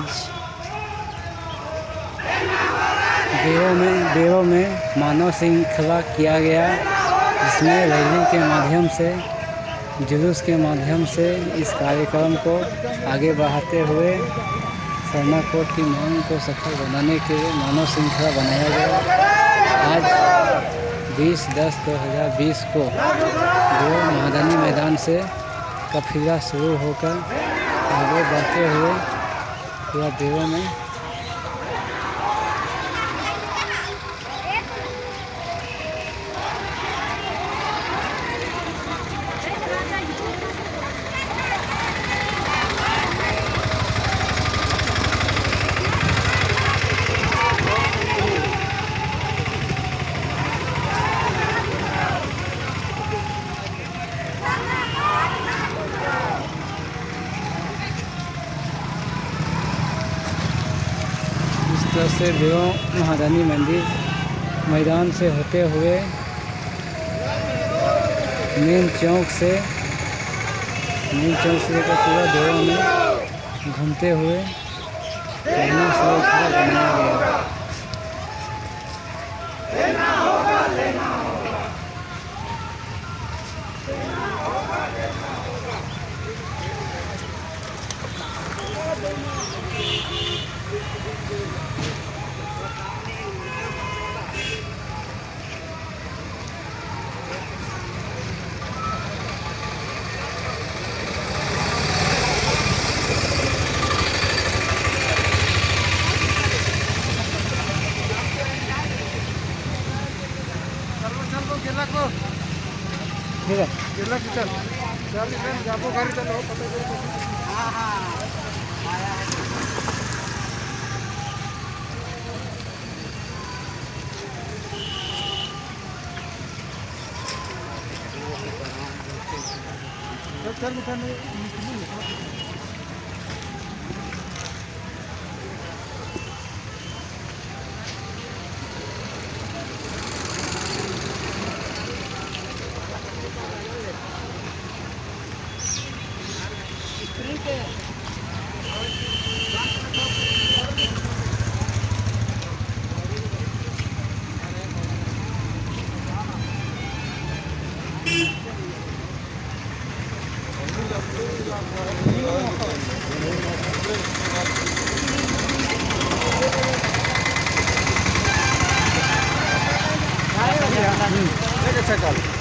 आज देवों में मानव श्रृंखला किया गया, जिसमें रैली के माध्यम से, जुलूस के माध्यम से इस कार्यक्रम को आगे बढ़ाते हुए शर्मा कोर्ट की मांग को सफल बनाने के लिए मानव श्रृंखला बनाया गया। आज 20/10/2020 को देव महादानी मैदान से काफिला शुरू होकर आगे बढ़ते हुए पूरा देवों में इस तरह से देव महादानी मंदिर मैदान से होते हुए मेन चौक से लेकर पूरा देवों में घूमते हुए बनाया गया। अच्छा